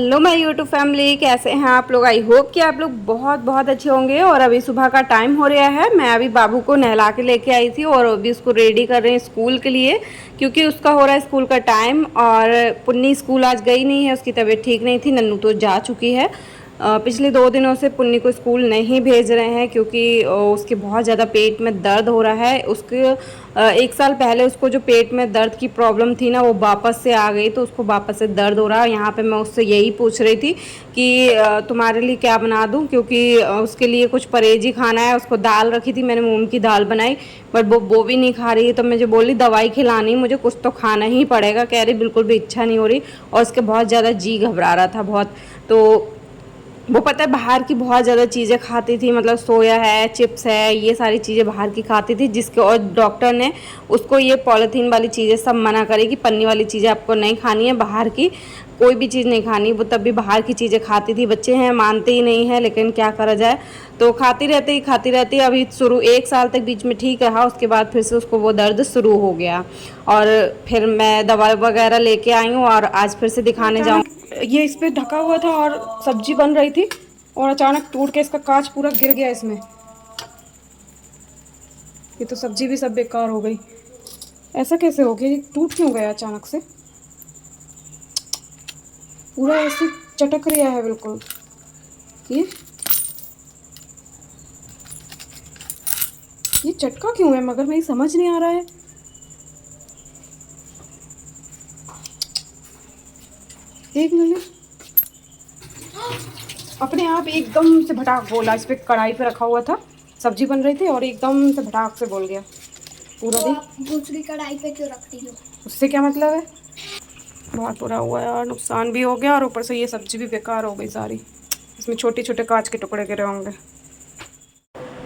Hello my YouTube family, कैसे हैं आप लोग। आई होप कि आप लोग बहुत बहुत अच्छे होंगे। और अभी सुबह का टाइम हो रहा है। मैं अभी बाबू को नहला के लेके आई थी और अभी उसको रेडी कर रहे हैं स्कूल के लिए, क्योंकि उसका हो रहा है स्कूल का टाइम। और पुन्नी स्कूल आज गई नहीं है, उसकी तबीयत ठीक नहीं थी। नन्नू तो जा चुकी है। पिछले 2 दिनों से पुन्नी को स्कूल नहीं भेज रहे हैं, क्योंकि उसके बहुत ज़्यादा पेट में दर्द हो रहा है। उसके 1 साल पहले उसको जो पेट में दर्द की प्रॉब्लम थी ना, वो वापस से आ गई, तो उसको वापस से दर्द हो रहा है। यहाँ पे मैं उससे यही पूछ रही थी कि तुम्हारे लिए क्या बना दूँ, क्योंकि उसके लिए कुछ परहेजी खाना है। उसको दाल रखी थी मैंने, मूंग की दाल बनाई, बट वो भी नहीं खा रही है। तो मुझे बोली दवाई खिलानी, मुझे कुछ तो खाना ही पड़ेगा। कह रही बिल्कुल भी इच्छा नहीं हो रही, और उसके बहुत ज़्यादा जी घबरा रहा था बहुत। तो वो पता है बाहर की बहुत ज़्यादा चीज़ें खाती थी, मतलब सोया है, चिप्स है, ये सारी चीज़ें बाहर की खाती थी, जिसके और डॉक्टर ने उसको ये पॉलीथीन वाली चीज़ें सब मना करी कि पन्नी वाली चीज़ें आपको नहीं खानी है, बाहर की कोई भी चीज़ नहीं खानी। वो तब भी बाहर की चीज़ें खाती थी। बच्चे हैं, मानते ही नहीं है, लेकिन क्या करा जाए। तो खाती रहती। अभी शुरू 1 साल तक बीच में ठीक रहा, उसके बाद फिर से उसको वो दर्द शुरू हो गया। और फिर मैं दवा वगैरह लेके आई हूँ और आज फिर से दिखाने जाऊँ। ये इस पे ढका हुआ था और सब्जी बन रही थी, और अचानक टूट के इसका कांच पूरा गिर गया इसमें। ये तो सब्जी भी सब बेकार हो गई। ऐसा कैसे हो गया, ये टूट क्यों गया अचानक से। पूरा ऐसे चटक रहा है बिल्कुल। ये चटका क्यों है, मगर मेरी समझ नहीं आ रहा है। देख मैंने अपने आप एकदम से भटाक बोला। इस पे कढ़ाई पे रखा हुआ था, सब्जी बन रही थी, और एकदम से भटाक से बोल गया पूरा। तो देख आप दूसरी कढ़ाई पे क्यों रखती हो? उससे क्या मतलब है। बहुत बुरा हुआ यार, नुकसान भी हो गया, और ऊपर से ये सब्जी भी बेकार हो गई सारी। इसमें छोटे छोटे कांच के टुकड़े गिरे होंगे।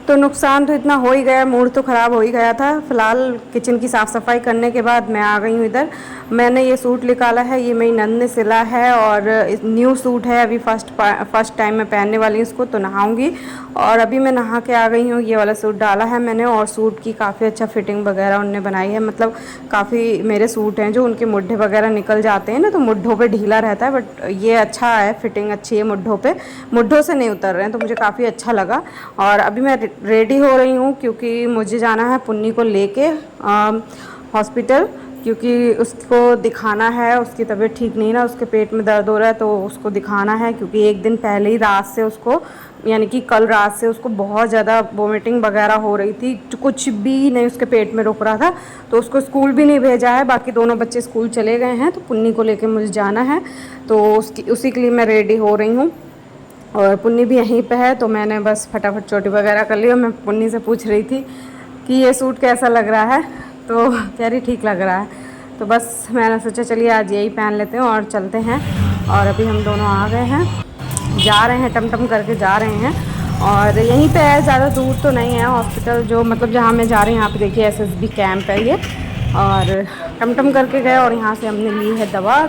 तो नुकसान तो इतना हो ही गया, मूड तो ख़राब हो ही गया था। फ़िलहाल किचन की साफ़ सफाई करने के बाद मैं आ गई हूँ इधर। मैंने ये सूट निकाला है, ये मेरी नंद ने सिला है, और न्यू सूट है। अभी फर्स्ट टाइम मैं पहनने वाली हूँ इसको, तो नहाऊंगी। और अभी मैं नहा के आ गई हूँ। ये वाला सूट डाला है मैंने, और सूट की काफ़ी अच्छा फिटिंग वगैरह उनने बनाई है। मतलब काफ़ी मेरे सूट हैं जो उनके मुड्ढे वगैरह निकल जाते हैं ना, तो मुड्ढों पे ढीला रहता है, बट ये अच्छा है, फिटिंग अच्छी है मुड्ढों पे, मुड्ढों से नहीं उतर रहे हैं, तो मुझे काफ़ी अच्छा लगा। और अभी मैं रेडी हो रही हूँ, क्योंकि मुझे जाना है पुन्नी को लेके हॉस्पिटल, क्योंकि उसको दिखाना है। उसकी तबीयत ठीक नहीं ना, उसके पेट में दर्द हो रहा है, तो उसको दिखाना है। क्योंकि एक दिन पहले ही रात से उसको, यानी कि कल रात से उसको बहुत ज़्यादा वोमिटिंग वगैरह हो रही थी, कुछ भी नहीं उसके पेट में रुक रहा था। तो उसको स्कूल भी नहीं भेजा है, बाकी दोनों बच्चे स्कूल चले गए हैं। तो पुन्नी को लेके मुझे जाना है, तो उसी के लिए मैं रेडी हो रही हूँ। और पुन्नी भी यहीं पे है, तो मैंने बस फटाफट चोटी वगैरह कर ली। और मैं पुन्नी से पूछ रही थी कि ये सूट कैसा लग रहा है, तो कह रही ठीक लग रहा है। तो बस मैंने सोचा चलिए आज यही पहन लेते हैं और चलते हैं। और अभी हम दोनों आ गए हैं, जा रहे हैं, टमटम करके जा रहे हैं। और यहीं पे है, ज़्यादा दूर तो नहीं है हॉस्पिटल, जो मतलब जहाँ मैं जा रही हूँ। यहाँ पे देखिए एसएसबी कैंप है ये। और टमटम करके गए, और यहाँ से हमने ली है दवा,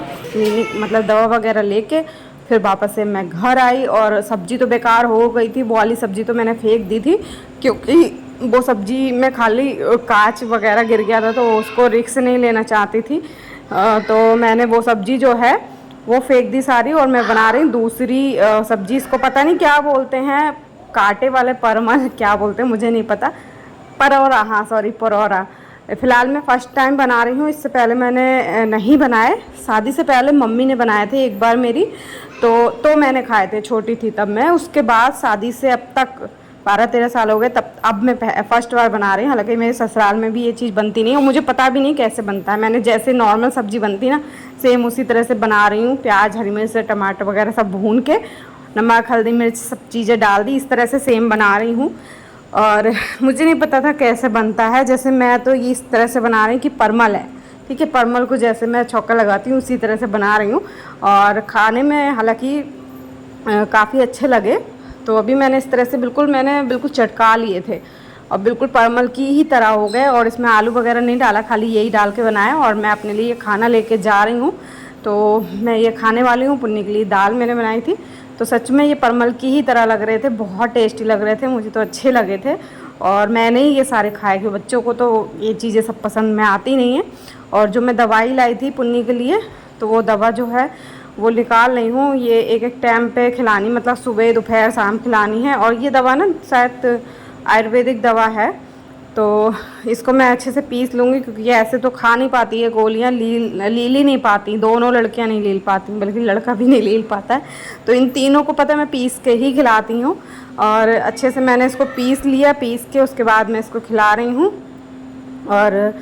मतलब दवा वगैरह लेके फिर वापस से मैं घर आई। और सब्ज़ी तो बेकार हो गई थी, वो वाली सब्ज़ी तो मैंने फेंक दी थी, क्योंकि वो सब्ज़ी में खाली कांच वगैरह गिर गया था, तो उसको रिस्क नहीं लेना चाहती थी। तो मैंने वो सब्ज़ी जो है वो फेंक दी सारी, और मैं बना रही दूसरी सब्ज़ी। इसको पता नहीं क्या बोलते हैं, कांटे वाले परमल क्या बोलते हैं मुझे नहीं पता, परौरा, हाँ सॉरी परौरा। फ़िलहाल मैं फ़र्स्ट टाइम बना रही हूँ, इससे पहले मैंने नहीं बनाए। शादी से पहले मम्मी ने बनाए थे एक बार मेरी, तो मैंने खाए थे, छोटी थी तब मैं। उसके बाद शादी से अब तक 12-13 साल हो गए, तब अब मैं फर्स्ट बार बना रही हूँ। हालांकि मेरे ससुराल में भी ये चीज़ बनती नहीं है, और मुझे पता भी नहीं कैसे बनता है। मैंने जैसे नॉर्मल सब्ज़ी बनती ना, सेम उसी तरह से बना रही हूँ। प्याज, हरी मिर्च, टमाटर वगैरह सब भून के, नमक, हल्दी, मिर्च सब चीज़ें डाल दी, इस तरह से सेम बना रही हूँ। और मुझे नहीं पता था कैसे बनता है। जैसे मैं तो ये इस तरह से बना रही हूँ कि परमल है, ठीक है, परमल को जैसे मैं छौंका लगाती हूँ उसी तरह से बना रही हूँ। और खाने में हालांकि काफ़ी अच्छे लगे। तो अभी मैंने इस तरह से मैंने बिल्कुल चटका लिए थे, और बिल्कुल परमल की ही तरह हो गए। और इसमें आलू वगैरह नहीं डाला, खाली यही डाल के बनाया। और मैं अपने लिए खाना लेके जा रही हूँ, तो मैं ये खाने वाली हूँ। पुन्नी के लिए दाल मैंने बनाई थी, तो सच में ये परमल की ही तरह लग रहे थे, बहुत टेस्टी लग रहे थे, मुझे तो अच्छे लगे थे। और मैंने ही ये सारे खाए, कि बच्चों को तो ये चीज़ें सब पसंद में आती नहीं है। और जो मैं दवाई लाई थी पुन्नी के लिए, तो वो दवा जो है वो निकाल रही हूँ। ये एक एक टाइम पे खिलानी, मतलब सुबह दोपहर शाम खिलानी है। और ये दवा ना शायद आयुर्वेदिक दवा है, तो इसको मैं अच्छे से पीस लूँगी, क्योंकि ये ऐसे तो खा नहीं पाती है गोलियाँ, लील ही नहीं पाती। दोनों लड़कियाँ नहीं लील पाती, बल्कि लड़का भी नहीं लील पाता है। तो इन तीनों को पता है मैं पीस के ही खिलाती हूँ। और अच्छे से मैंने इसको पीस लिया, पीस के उसके बाद मैं इसको खिला रही हूँ। और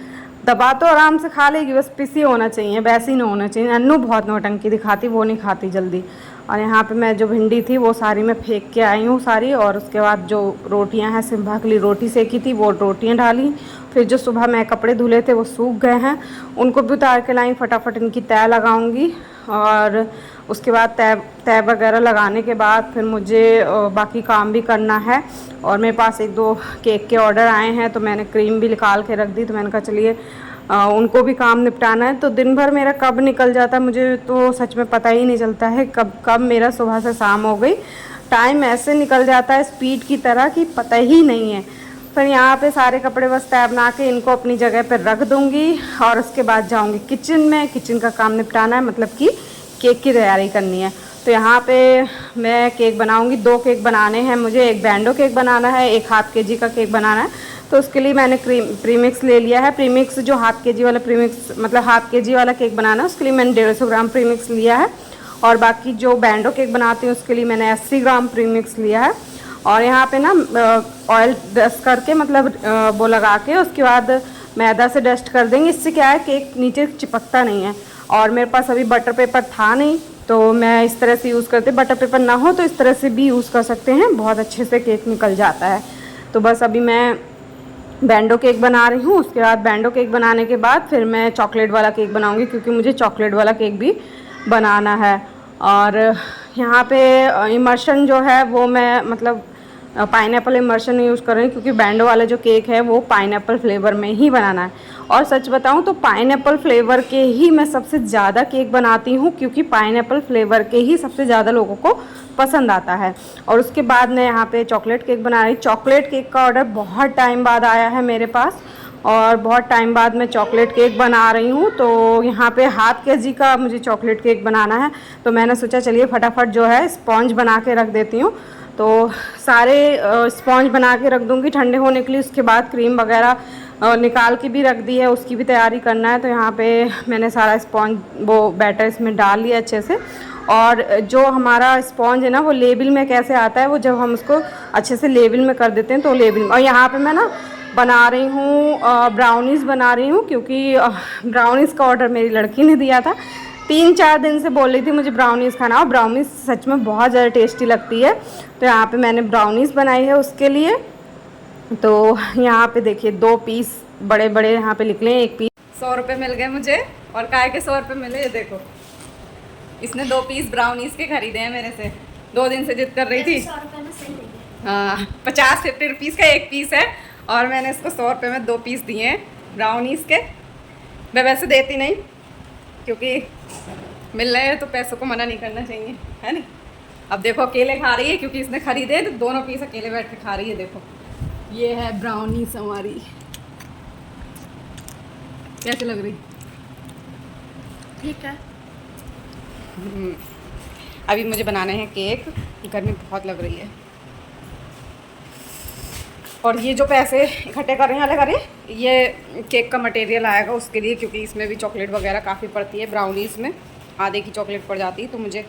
दबा तो आराम से खा लेगी, बस पिसी होना चाहिए, वैसे ही नहीं होना चाहिए। अन्नू बहुत नौटंकी दिखाती, वो नहीं खाती जल्दी। और यहाँ पे मैं जो भिंडी थी वो सारी मैं फेंक के आई हूँ सारी। और उसके बाद जो रोटियाँ हैं, सिम्भा के लिए रोटी सेकी थी, वो रोटियाँ डाली। फिर जो सुबह मैं कपड़े धुले थे वो सूख गए हैं, उनको भी उतार के लाई। फटाफट इनकी तय लगाऊंगी। और उसके बाद तय वगैरह लगाने के बाद फिर मुझे बाकी काम भी करना है। और मेरे पास एक दो केक के ऑर्डर आए हैं, तो मैंने क्रीम भी निकाल के रख दी। तो मैंने कहा चलिए उनको भी काम निपटाना है। तो दिन भर मेरा कब निकल जाता है मुझे तो सच में पता ही नहीं चलता है, कब कब मेरा सुबह से शाम हो गई। टाइम ऐसे निकल जाता है स्पीड की तरह कि पता ही नहीं है। फिर यहाँ पे सारे कपड़े बस तय बना के इनको अपनी जगह पर रख दूँगी। और उसके बाद जाऊँगी किचन में, किचन का काम निपटाना है, मतलब कि केक की तैयारी करनी है। तो यहाँ पे मैं केक बनाऊँगी। 2 केक बनाने हैं मुझे, एक बैंडो केक बनाना है, एक हाफ केजी का केक बनाना है। तो उसके लिए मैंने प्रीमिक्स ले लिया है। प्रीमिक्स जो हाफ केजी वाला प्रीमिक्स, मतलब हाफ केजी वाला केक बनाना है, उसके लिए मैंने 150 ग्राम प्रीमिक्स लिया है। और बाकी जो बैंडो केक बनाती हूँ उसके लिए मैंने 80 ग्राम प्रीमिक्स लिया है। और यहाँ पे ना ऑयल डस्ट करके, मतलब वो लगा के उसके बाद मैदा से डस्ट कर देंगे। इससे क्या है केक नीचे चिपकता नहीं है। और मेरे पास अभी बटर पेपर था नहीं, तो मैं इस तरह से यूज़ करते। बटर पेपर ना हो तो इस तरह से भी यूज़ कर सकते हैं, बहुत अच्छे से केक निकल जाता है। तो बस अभी मैं बैंडो केक बना रही हूँ। उसके बाद बैंडो केक बनाने के बाद फिर मैं चॉकलेट वाला केक बनाऊँगी, क्योंकि मुझे चॉकलेट वाला केक भी बनाना है। और यहाँ पे इमर्शन जो है वो मैं मतलब पाइनएप्पल इमर्शन यूज़ कर रही हूँ, क्योंकि बैंडो वाला जो केक है वो पाइनएप्पल फ्लेवर में ही बनाना है। और सच बताऊँ तो पाइनएप्पल फ्लेवर के ही मैं सबसे ज़्यादा केक बनाती हूँ, क्योंकि पाइनएप्पल फ्लेवर के ही सबसे ज़्यादा लोगों को पसंद आता है। और उसके बाद मैं यहाँ पे चॉकलेट केक बना रही। चॉकलेट केक का ऑर्डर बहुत टाइम बाद आया है मेरे पास, और बहुत टाइम बाद मैं चॉकलेट केक बना रही हूँ। तो यहाँ पे हाफ केजी का मुझे चॉकलेट केक बनाना है। तो मैंने सोचा चलिए फटाफट जो है स्पॉन्ज बना के रख देती हूँ। तो सारे स्पॉन्ज बना के रख दूँगी ठंडे होने के लिए। उसके बाद क्रीम वगैरह निकाल के भी रख दी है, उसकी भी तैयारी करना है। तो यहाँ पे मैंने सारा स्पॉन्ज वो बैटर इसमें डाल लिया अच्छे से। और जो हमारा स्पॉन्ज है ना वो लेबल में कैसे आता है, वो जब हम उसको अच्छे से लेबल में कर देते हैं तो लेबल में। और यहाँ पे मैं ना बना रही हूँ ब्राउनीज़ बना रही हूँ, क्योंकि ब्राउनीज़ का ऑर्डर मेरी लड़की ने दिया था। 3-4 दिन से बोल रही थी मुझे ब्राउनीज़ खाना, और ब्राउनीज़ सच में बहुत ज़्यादा टेस्टी लगती है। तो यहाँ पे मैंने ब्राउनीज़ बनाई है उसके लिए। तो यहाँ पे देखिए 2 पीस बड़े बड़े यहाँ पे निकले। एक पीस 100 रुपये मिल गए मुझे। और काय के 100 रुपये मिले, ये देखो इसने 2 पीस ब्राउनीज़ के खरीदे हैं मेरे से। 2 दिन से जिद कर रही थी। 100 रुपये में सही लगी। हाँ, 50-50 रुपीज़ का एक पीस है, और मैंने इसको 100 रुपये में 2 पीस दिए हैं ब्राउनीज़ के। मैं वैसे देती नहीं, क्योंकि मिल रहे हैं तो पैसों को मना नहीं करना चाहिए, है नहीं। अब देखो अकेले खा रही है, क्योंकि इसने खरीदे तो दोनों पीस अकेले बैठ के खा रही है। देखो ये है ब्राउनीज़ हमारी, कैसे लग रही? ठीक है। अभी मुझे बनाने हैं केक, गर्मी बहुत लग रही है। और ये जो पैसे इकट्ठे कर रहे हैं अलग करें, ये केक का मटेरियल आएगा उसके लिए, क्योंकि इसमें भी चॉकलेट वगैरह काफ़ी पड़ती है। ब्राउनीज़ में आधे की चॉकलेट पड़ जाती है, तो मुझे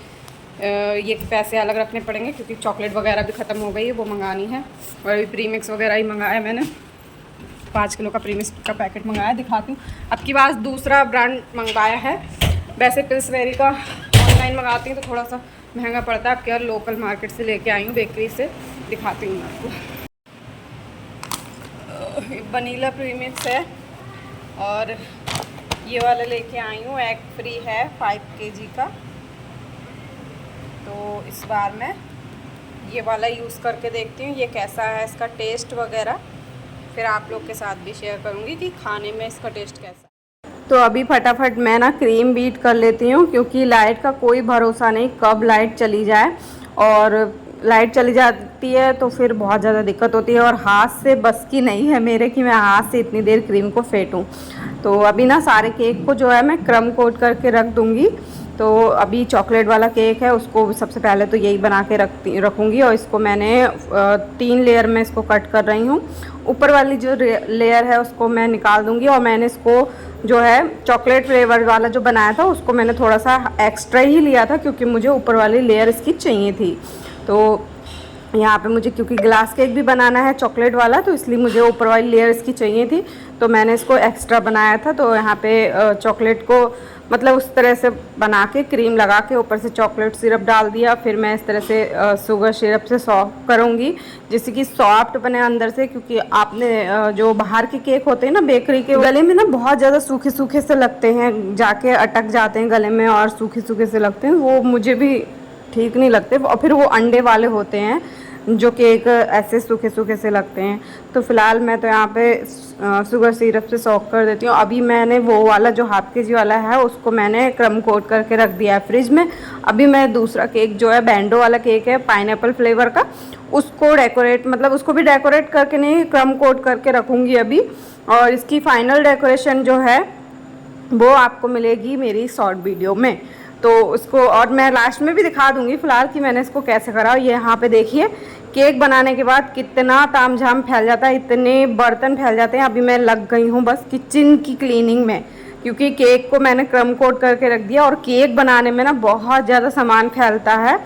ये पैसे अलग रखने पड़ेंगे, क्योंकि चॉकलेट वगैरह भी ख़त्म हो गई है, वो मंगानी है। और अभी प्रीमिक्स वगैरह ही मंगाया मैंने, 5 किलो का प्रीमिक्स का पैकेट मंगाया, दिखाती हूँ। अब की बार दूसरा ब्रांड मंगवाया है। वैसे पिल्सबेरी का ऑनलाइन मंगाती हूँ तो थोड़ा सा महंगा पड़ता है। अब क्या लोकल मार्केट से लेके आई हूँ, बेकरी से, दिखाती हूँ मैं आपको। वनीला प्रीमिक्स है, और ये वाला लेके आई हूँ, एग फ्री है 5 केजी का। तो इस बार मैं ये वाला यूज़ करके देखती हूँ ये कैसा है, इसका टेस्ट वगैरह। फिर आप लोग के साथ भी शेयर करूँगी कि खाने में इसका टेस्ट कैसा है। तो अभी फटाफट मैं ना क्रीम बीट कर लेती हूँ, क्योंकि लाइट का कोई भरोसा नहीं, कब लाइट चली जाए। और लाइट चली जाती है तो फिर बहुत ज़्यादा दिक्कत होती है, और हाथ से बस की नहीं है मेरे कि मैं हाथ से इतनी देर क्रीम को फेंटूँ। तो अभी ना सारे केक को जो है मैं क्रम कोट करके रख दूँगी, तो अभी चॉकलेट वाला केक है, उसको सबसे पहले तो यही बना के रखूँगी। और इसको मैंने 3 लेयर में इसको कट कर रही हूँ। ऊपर वाली जो लेयर है उसको मैं निकाल दूँगी। और मैंने इसको जो है चॉकलेट फ्लेवर वाला जो बनाया था उसको मैंने थोड़ा सा एक्स्ट्रा ही लिया था, क्योंकि मुझे ऊपर वाली लेयर इसकी चाहिए थी। तो यहाँ पे मुझे क्योंकि ग्लास केक भी बनाना है चॉकलेट वाला, तो इसलिए मुझे ऊपर वाली लेयर इसकी चाहिए थी, तो मैंने इसको एक्स्ट्रा बनाया था। तो यहाँ पे चॉकलेट को मतलब उस तरह से बना के क्रीम लगा के ऊपर से चॉकलेट सिरप डाल दिया। फिर मैं इस तरह से शुगर सिरप से सॉफ्ट करूँगी, जिससे कि सॉफ्ट बने अंदर से। क्योंकि आपने जो बाहर के केक होते हैं ना बेकरी के, गले में ना बहुत ज़्यादा सूखे सूखे से लगते हैं, जाके अटक जाते हैं गले में और सूखे सूखे से लगते हैं, वो मुझे भी ठीक नहीं लगते। और फिर वो अंडे वाले होते हैं जो केक ऐसे सूखे सूखे से लगते हैं। तो फ़िलहाल मैं तो यहाँ पे शुगर सिरप से सॉक कर देती हूँ। अभी मैंने वो वाला जो हाफ केजी वाला है उसको मैंने क्रम कोट करके रख दिया है फ्रिज में। अभी मैं दूसरा केक जो है बैंडो वाला केक है पाइनएप्पल फ्लेवर का, उसको डेकोरेट मतलब उसको भी डेकोरेट करके नहीं क्रम कोट करके रखूँगी अभी। और इसकी फ़ाइनल डेकोरेशन जो है वो आपको मिलेगी मेरी शॉर्ट वीडियो में। तो उसको और मैं लास्ट में भी दिखा दूंगी फ़िलहाल कि मैंने इसको कैसे करा। ये यहाँ पे देखिए केक बनाने के बाद कितना तामझाम फैल जाता है, इतने बर्तन फैल जाते हैं। अभी मैं लग गई हूँ बस किचन की क्लीनिंग में, क्योंकि केक को मैंने क्रम कोट करके रख दिया। और केक बनाने में ना बहुत ज़्यादा सामान फैलता है।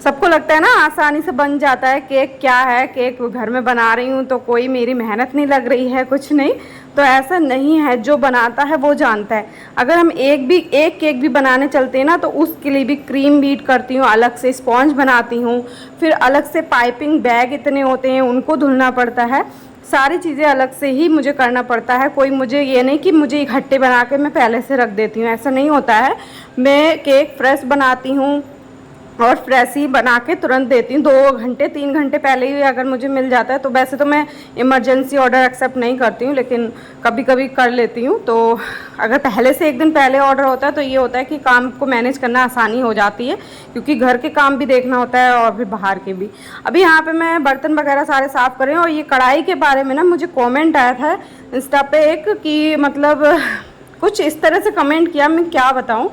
सबको लगता है ना आसानी से बन जाता है केक, क्या है केक घर में बना रही हूँ तो कोई मेरी मेहनत नहीं लग रही है, कुछ नहीं। तो ऐसा नहीं है, जो बनाता है वो जानता है। अगर हम एक केक भी बनाने चलते हैं ना तो उसके लिए भी क्रीम बीट करती हूँ, अलग से स्पॉन्ज बनाती हूँ, फिर अलग से पाइपिंग बैग इतने होते हैं उनको धुलना पड़ता है, सारी चीज़ें अलग से ही मुझे करना पड़ता है। कोई मुझे ये नहीं कि मुझे इकट्ठे बना के मैं पहले से रख देती हूँ, ऐसा नहीं होता है। मैं केक फ्रेश बनाती हूँ और फ्रेश ही बना के तुरंत देती हूँ। 2 घंटे 3 घंटे पहले ही अगर मुझे मिल जाता है तो वैसे तो मैं इमरजेंसी ऑर्डर एक्सेप्ट नहीं करती हूँ, लेकिन कभी कभी कर लेती हूँ। तो अगर पहले से 1 दिन पहले ऑर्डर होता है तो ये होता है कि काम को मैनेज करना आसानी हो जाती है, क्योंकि घर के काम भी देखना होता है और फिर बाहर के भी। अभी यहाँ पर मैं बर्तन वगैरह सारे साफ़ कर रही हूँ। और ये कढ़ाई के बारे में ना मुझे कॉमेंट आया था इंस्टा पे एक, कि मतलब कुछ इस तरह से कमेंट किया, मैं क्या बताऊँ।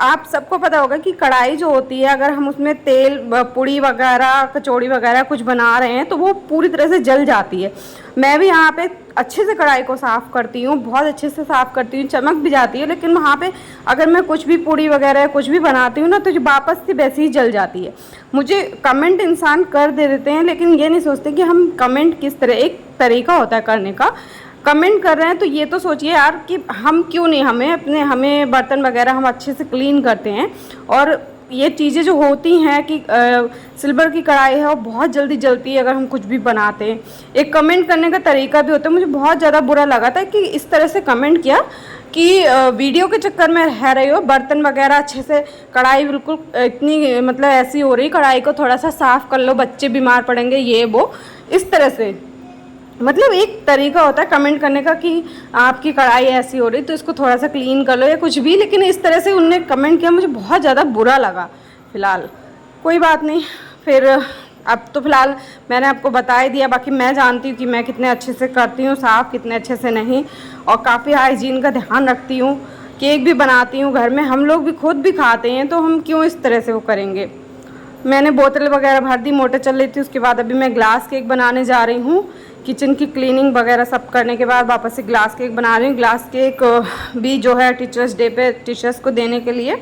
आप सबको पता होगा कि कढ़ाई जो होती है अगर हम उसमें तेल पूड़ी वगैरह कचौड़ी वगैरह कुछ बना रहे हैं तो वो पूरी तरह से जल जाती है। मैं भी यहाँ पे अच्छे से कढ़ाई को साफ़ करती हूँ, बहुत अच्छे से साफ़ करती हूँ, चमक भी जाती है। लेकिन वहाँ पे अगर मैं कुछ भी पूड़ी वगैरह कुछ भी बनाती हूँ ना तो जो वापस से वैसे ही जल जाती है। मुझे कमेंट इंसान कर दे देते हैं, लेकिन ये नहीं सोचते कि हम कमेंट किस तरह, एक तरीका होता है करने का। कमेंट कर रहे हैं तो ये तो सोचिए यार कि हम क्यों नहीं, हमें बर्तन वगैरह हम अच्छे से क्लीन करते हैं। और ये चीज़ें जो होती हैं कि सिल्वर की कढ़ाई है वो बहुत जल्दी जलती है अगर हम कुछ भी बनाते हैं। एक कमेंट करने का तरीका भी होता है। मुझे बहुत ज़्यादा बुरा लगा था कि इस तरह से कमेंट किया कि वीडियो के चक्कर में रह रही हो, बर्तन वगैरह अच्छे से, कढ़ाई बिल्कुल इतनी मतलब ऐसी हो रही, कढ़ाई को थोड़ा सा साफ़ कर लो, बच्चे बीमार पड़ेंगे, ये वो इस तरह से। मतलब एक तरीका होता है कमेंट करने का कि आपकी कढ़ाई ऐसी हो रही तो इसको थोड़ा सा क्लीन कर लो या कुछ भी, लेकिन इस तरह से उनने कमेंट किया, मुझे बहुत ज़्यादा बुरा लगा। फ़िलहाल कोई बात नहीं, फिर अब तो फ़िलहाल मैंने आपको बता ही दिया। बाकी मैं जानती हूँ कि मैं कितने अच्छे से करती हूँ साफ़, कितने अच्छे से नहीं, और काफ़ी हाइजीन का ध्यान रखती हूँ। केक भी बनाती हूँ घर में, हम लोग भी खुद भी खाते हैं, तो हम क्यों इस तरह से वो करेंगे। मैंने बोतल वगैरह भर दी, मोटर चल रही थी। उसके बाद अभी मैं ग्लास केक बनाने जा रही हूँ। किचन की क्लीनिंग वगैरह सब करने के बाद वापस से ग्लास केक बना रही हूँ। ग्लास केक भी जो है टीचर्स डे पे टीचर्स को देने के लिए।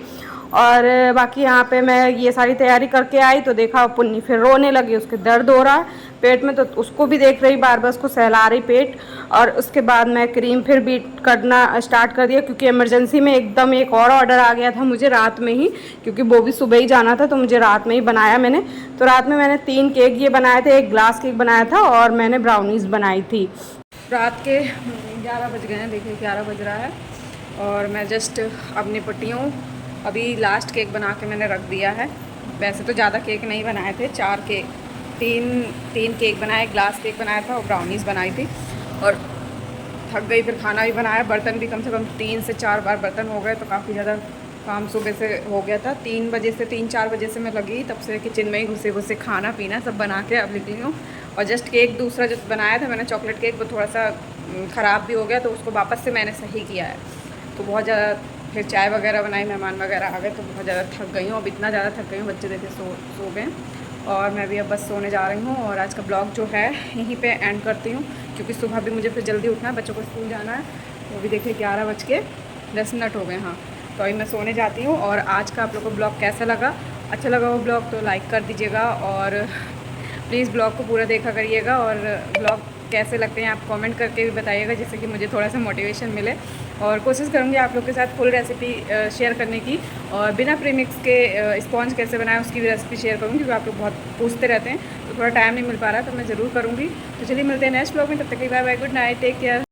और बाकी यहाँ पे मैं ये सारी तैयारी करके आई तो देखा पुन्नी फिर रोने लगी, उसके दर्द हो रहा है पेट में, तो उसको भी देख रही, बार बार उसको सहला रही पेट। और उसके बाद मैं क्रीम फिर बीट करना स्टार्ट कर दिया, क्योंकि इमरजेंसी में एकदम एक और ऑर्डर आ गया था मुझे रात में ही, क्योंकि वो भी सुबह ही जाना था तो मुझे रात में ही बनाया मैंने। तो रात में मैंने 3 केक ये बनाए थे, एक ग्लास केक बनाया था और मैंने ब्राउनीज़ बनाई थी। रात के 11 बज गए हैं, देखिए 11 बज रहा है और मैं जस्ट अब निपटी हूँ। अभी लास्ट केक बना के मैंने रख दिया है। वैसे तो ज़्यादा केक नहीं बनाए थे, 4 केक, 3 केक बनाए, ग्लास केक बनाया था और ब्राउनीज़ बनाई थी। और थक गई, फिर खाना भी बनाया, बर्तन भी कम से कम 3 से 4 बार बर्तन हो गए, तो काफ़ी ज़्यादा काम सुबह से हो गया था। 3 बजे से 3-4 बजे से मैं लगी, तब से किचन में ही घुसे खाना पीना सब बना के अब निकली हूँ। और जस्ट केक दूसरा जो बनाया था मैंने चॉकलेट केक, वो थोड़ा सा ख़राब भी हो गया, तो उसको वापस से मैंने सही किया है। तो बहुत ज़्यादा फिर चाय वगैरह बनाई, मेहमान वगैरह आ गए तो बहुत ज़्यादा थक गई हूँ। अब इतना ज़्यादा थक गई हूँ, बच्चे देखे सो गए और मैं भी अब बस सोने जा रही हूँ। और आज का ब्लॉग जो है यहीं पे एंड करती हूँ, क्योंकि सुबह भी मुझे फिर जल्दी उठना है, बच्चों को स्कूल जाना है। वो भी देखिए 11:10 हो गए। हाँ, तो अभी मैं सोने जाती हूँ। और आज का आप लोगों को ब्लॉग कैसा लगा, अच्छा लगा वो ब्लॉग तो लाइक कर दीजिएगा और प्लीज़ ब्लॉग को पूरा देखा करिएगा। और ब्लॉग कैसे लगते हैं आप कमेंट करके भी बताइएगा, जिससे कि मुझे थोड़ा सा मोटिवेशन मिले। और कोशिश करूँगी आप लोग के साथ फुल रेसिपी शेयर करने की, और बिना प्रीमिक्स के स्पॉन्ज कैसे बनाएं उसकी भी रेसिपी शेयर करूँगी, क्योंकि आप लोग बहुत पूछते रहते हैं तो थोड़ा टाइम नहीं मिल पा रहा है, तो मैं ज़रूर करूँगी। तो चलिए मिलते हैं नेक्स्ट ब्लॉग में, तब तक के लिए bye bye, good night, take care.